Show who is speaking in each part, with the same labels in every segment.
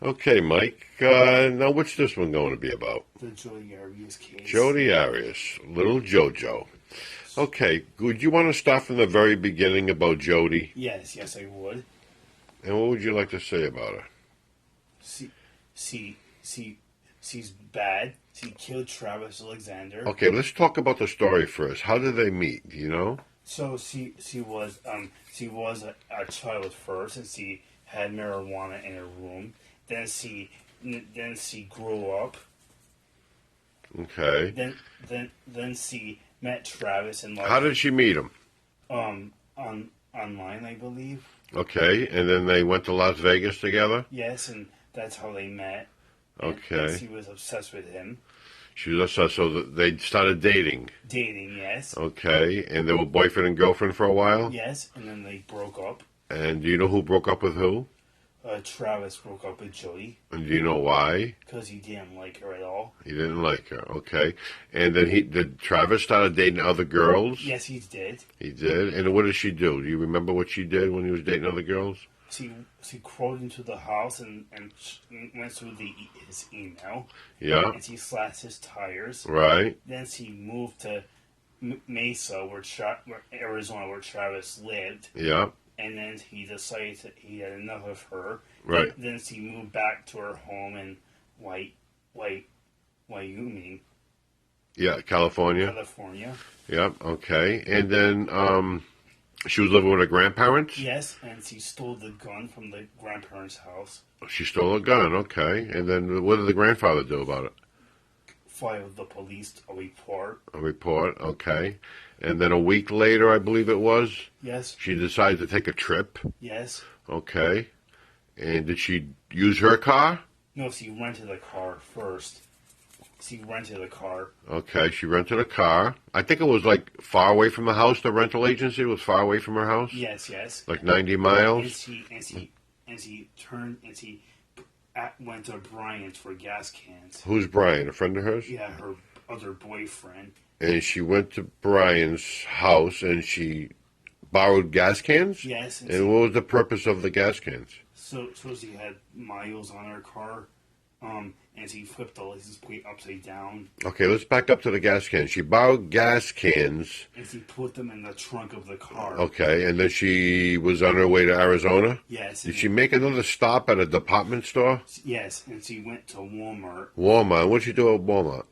Speaker 1: Okay, Mike. Now, what's this one going to be about?
Speaker 2: The Jodi Arias case.
Speaker 1: Jodi Arias, little JoJo. Okay, would you want to start from the very beginning about Jodi?
Speaker 2: Yes, I would.
Speaker 1: And what would you like to say about her?
Speaker 2: She's bad. She killed Travis Alexander.
Speaker 1: Okay, let's talk about the story first. How did they meet? Do you know?
Speaker 2: So she was a child first, and she had marijuana in her room. Then she grew up.
Speaker 1: Okay.
Speaker 2: Then she met Travis and
Speaker 1: How did she meet him?
Speaker 2: Online, I believe.
Speaker 1: Okay, and then they went to Las Vegas together?
Speaker 2: Yes, and that's how they met.
Speaker 1: Okay.
Speaker 2: And she was obsessed with him.
Speaker 1: She was obsessed, so they started dating.
Speaker 2: Dating, yes.
Speaker 1: Okay, and they were boyfriend and girlfriend for a while?
Speaker 2: Yes, and then they broke up.
Speaker 1: And do you know who broke up with who?
Speaker 2: Travis broke up with Jodi.
Speaker 1: And do you know why?
Speaker 2: Because he didn't like her at all.
Speaker 1: He didn't like her, okay. And then did Travis started dating other girls?
Speaker 2: Yes, he did.
Speaker 1: He did? And what did she do? Do you remember what she did when he was dating other girls?
Speaker 2: She crawled into the house and went through his email.
Speaker 1: Yeah.
Speaker 2: And she slashed his tires.
Speaker 1: Right.
Speaker 2: Then she moved to Mesa, Arizona, where Travis lived.
Speaker 1: Yeah.
Speaker 2: And then he decided that he had enough of her.
Speaker 1: Right.
Speaker 2: Then she moved back to her home in Wyoming.
Speaker 1: Yeah, California. Yeah, okay. And then she was living with her grandparents?
Speaker 2: Yes, and she stole the gun from the grandparents' house.
Speaker 1: She stole a gun, okay. And then what did the grandfather do about it?
Speaker 2: Filed the police a report.
Speaker 1: A report, okay. And then a week later, I believe it was?
Speaker 2: Yes.
Speaker 1: She decided to take a trip?
Speaker 2: Yes.
Speaker 1: Okay. And did she use her car?
Speaker 2: No, she rented a car first. She rented a car.
Speaker 1: Okay, she rented a car. I think it was like far away from the house. The rental agency was far away from her house.
Speaker 2: Yes.
Speaker 1: Like 90 miles.
Speaker 2: And she went to Brian's for gas cans.
Speaker 1: Who's Brian? A friend of hers?
Speaker 2: Yeah, her other boyfriend.
Speaker 1: And she went to Brian's house and she borrowed gas cans.
Speaker 2: Yes.
Speaker 1: And what was the purpose of the gas cans?
Speaker 2: So she had miles on her car. And she flipped the license plate upside down.
Speaker 1: Okay, let's back up to the gas cans. She borrowed gas cans.
Speaker 2: And she put them in the trunk of the car.
Speaker 1: Okay, and then she was on her way to Arizona?
Speaker 2: Yes.
Speaker 1: Did she make another stop at a department store?
Speaker 2: Yes, and she went to Walmart.
Speaker 1: Walmart. What did she do at Walmart?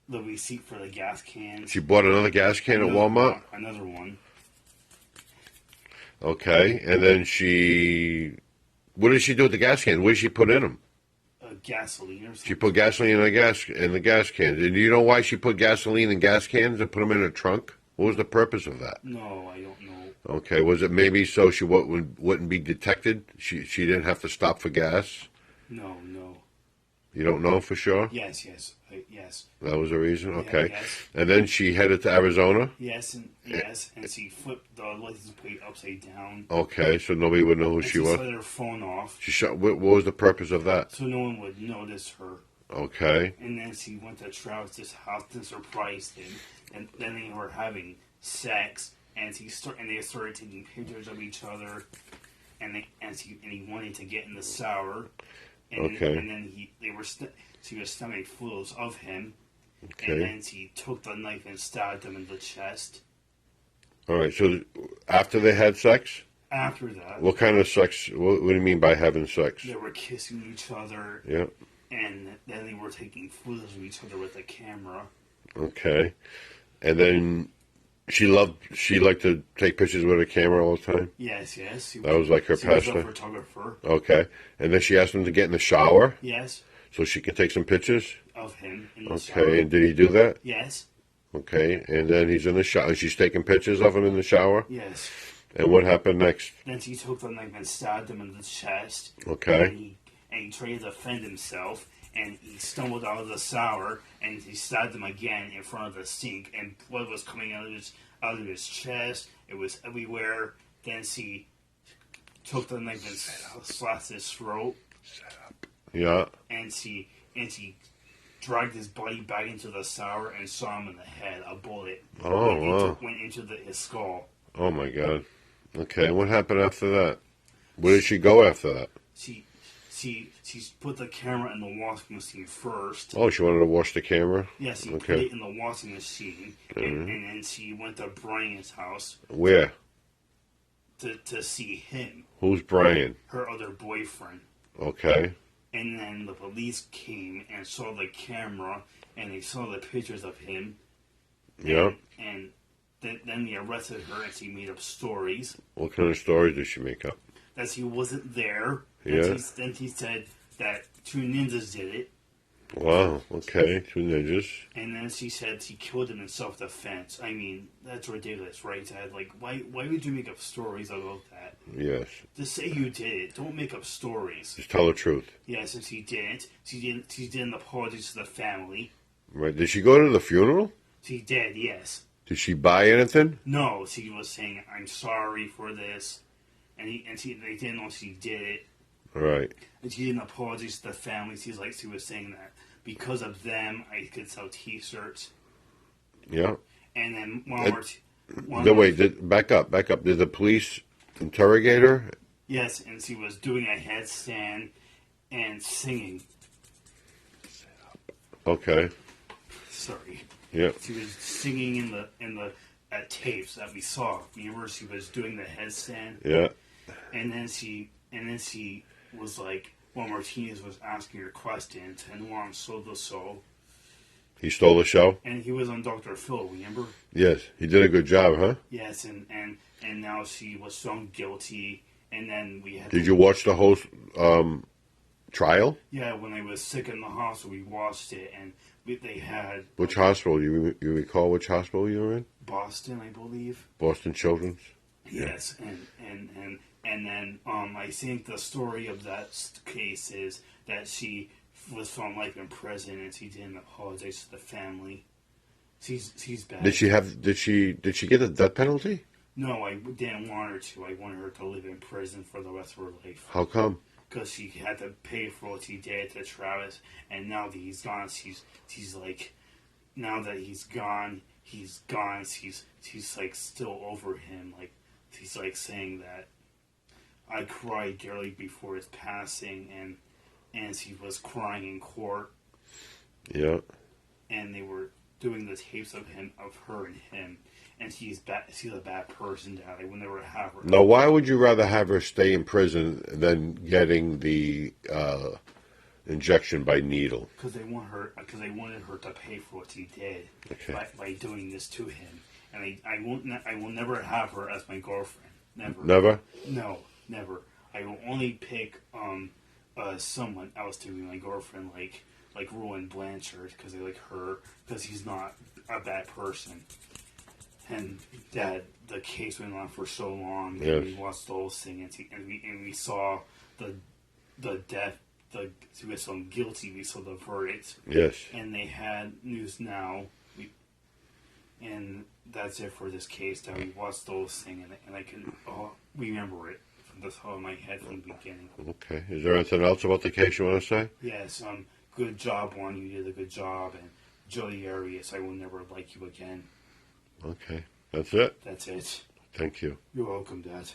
Speaker 2: The receipt for the gas cans.
Speaker 1: She bought another gas can at Walmart?
Speaker 2: Another one.
Speaker 1: Okay, and then what did she do with the gas cans? What did she put in them?
Speaker 2: Gasoline or something.
Speaker 1: She put gasoline in the gas cans. And do you know why she put gasoline in gas cans and put them in her trunk? What was the purpose of that?
Speaker 2: No, I don't know.
Speaker 1: Okay, was it maybe so she wouldn't be detected? She didn't have to stop for gas?
Speaker 2: No.
Speaker 1: You don't know for sure?
Speaker 2: Yes.
Speaker 1: That was the reason? Okay.
Speaker 2: Yes.
Speaker 1: And then she headed to Arizona?
Speaker 2: Yes, and she flipped the license plate upside down.
Speaker 1: Okay, so nobody would know who she was?
Speaker 2: She shut her phone off.
Speaker 1: What was the purpose of that?
Speaker 2: So no one would notice her.
Speaker 1: Okay.
Speaker 2: And then she went to Travis's house and surprised him. And then they were having sex, and they started taking pictures of each other. And he wanted to get in the shower. And then she was stomach full of him. Okay. And then she took the knife and stabbed him in the chest.
Speaker 1: All right. So after they had sex?
Speaker 2: After that.
Speaker 1: What kind of sex? What do you mean by having sex?
Speaker 2: They were kissing each other.
Speaker 1: Yeah.
Speaker 2: And then they were taking photos of each other with a camera.
Speaker 1: Okay. And then she liked to take pictures with a camera all the time?
Speaker 2: Yes.
Speaker 1: That was like her passion?
Speaker 2: She was a photographer.
Speaker 1: Okay. And then she asked him to get in the shower?
Speaker 2: Yes.
Speaker 1: So she could take some pictures?
Speaker 2: Of him in the shower.
Speaker 1: Okay, and did he do that?
Speaker 2: Yes.
Speaker 1: Okay, and then he's in the shower, and she's taking pictures of him in the shower?
Speaker 2: Yes.
Speaker 1: And what happened next?
Speaker 2: Then she took the knife and stabbed him in the chest.
Speaker 1: Okay.
Speaker 2: And he tried to defend himself, and he stumbled out of the shower, and he stabbed him again in front of the sink, and blood was coming out of his chest. It was everywhere. Then she took the knife and slashed his throat.
Speaker 1: Set up. Yeah.
Speaker 2: And she dragged his body back into the shower and saw him in the head. A bullet went into his skull.
Speaker 1: Oh my God. Okay, and what happened after that? Where did she go after that?
Speaker 2: She She put the camera in the washing machine first.
Speaker 1: Oh, she wanted to wash the camera?
Speaker 2: Yes, she put
Speaker 1: Okay.
Speaker 2: it in the washing machine, and then she went to Brian's house.
Speaker 1: Where?
Speaker 2: To see him.
Speaker 1: Who's Brian?
Speaker 2: Her other boyfriend.
Speaker 1: Okay.
Speaker 2: And then the police came and saw the camera, and they saw the pictures of him.
Speaker 1: Yeah.
Speaker 2: And then they arrested her, and she made up stories.
Speaker 1: What kind of stories did she make up?
Speaker 2: That she wasn't there.
Speaker 1: Yeah.
Speaker 2: Then she said that two ninjas did it.
Speaker 1: Wow. Okay. Two ninjas.
Speaker 2: And then she said she killed him in self-defense. I mean, that's ridiculous, right, Dad? Like, why would you make up stories about that?
Speaker 1: Yes.
Speaker 2: Just say you did it. Don't make up stories.
Speaker 1: Just tell the truth.
Speaker 2: Yeah, since she didn't. She didn't apologize to the family.
Speaker 1: Right. Did she go to the funeral?
Speaker 2: She did, yes.
Speaker 1: Did she buy anything?
Speaker 2: No, she was saying, I'm sorry for this. They didn't know she did it.
Speaker 1: Right.
Speaker 2: And she didn't apologize to the family. She was saying that because of them, I could sell T-shirts.
Speaker 1: Yeah.
Speaker 2: And then
Speaker 1: back up. Did the police interrogate her?
Speaker 2: Yes, and she was doing a headstand and singing.
Speaker 1: Okay.
Speaker 2: Sorry.
Speaker 1: Yeah.
Speaker 2: She was singing in the tapes that we saw. Remember, she was doing the headstand.
Speaker 1: Yeah.
Speaker 2: And then she was like, while Martinez was asking her questions, and Juan sold the soul.
Speaker 1: He stole the show?
Speaker 2: And he was on Dr. Phil, remember?
Speaker 1: Yes. He did a good job, huh?
Speaker 2: Yes, and now she was found guilty, and then we had...
Speaker 1: Did you watch the whole trial?
Speaker 2: Yeah, when I was sick in the hospital, we watched it, and they had...
Speaker 1: Which hospital? You recall which hospital you were in?
Speaker 2: Boston, I believe.
Speaker 1: Boston Children's?
Speaker 2: Yes, and then I think the story of that case is that she was found life in prison and she didn't apologize to the family. She's bad.
Speaker 1: Did she get the death penalty?
Speaker 2: No, I didn't want her to. I wanted her to live in prison for the rest of her life.
Speaker 1: How come?
Speaker 2: Because she had to pay for what she did to Travis, and now that he's gone, she's like, now that he's gone. She's like still over him. Like she's like saying that I cried dearly before his passing, and she was crying in court.
Speaker 1: Yeah.
Speaker 2: And they were doing the tapes of her and him, and she's a bad person, Dad. I would never have her.
Speaker 1: Now, why would you rather have her stay in prison than getting the injection by needle?
Speaker 2: Because they wanted her to pay for what she did by doing this to him, and I will never have her as my girlfriend. Never.
Speaker 1: Never?
Speaker 2: No, never. I will only pick someone else to be my girlfriend, like Rowan Blanchard, because I like her, because he's not a bad person. And Dad, the case went on for so long, and
Speaker 1: yes.
Speaker 2: we watched the whole thing, and we saw the death. She was found guilty. We saw the verdict.
Speaker 1: Yes.
Speaker 2: And they had News Now, and that's it for this case. That we watched the whole thing, and I can remember it from the top of my head from the beginning.
Speaker 1: Okay. Is there anything else about the case you want to say?
Speaker 2: Yes. Good job, Juan. You did a good job, and Jodi Arias, I will never like you again.
Speaker 1: Okay. That's it?
Speaker 2: That's it.
Speaker 1: Thank you.
Speaker 2: You're welcome, Dad.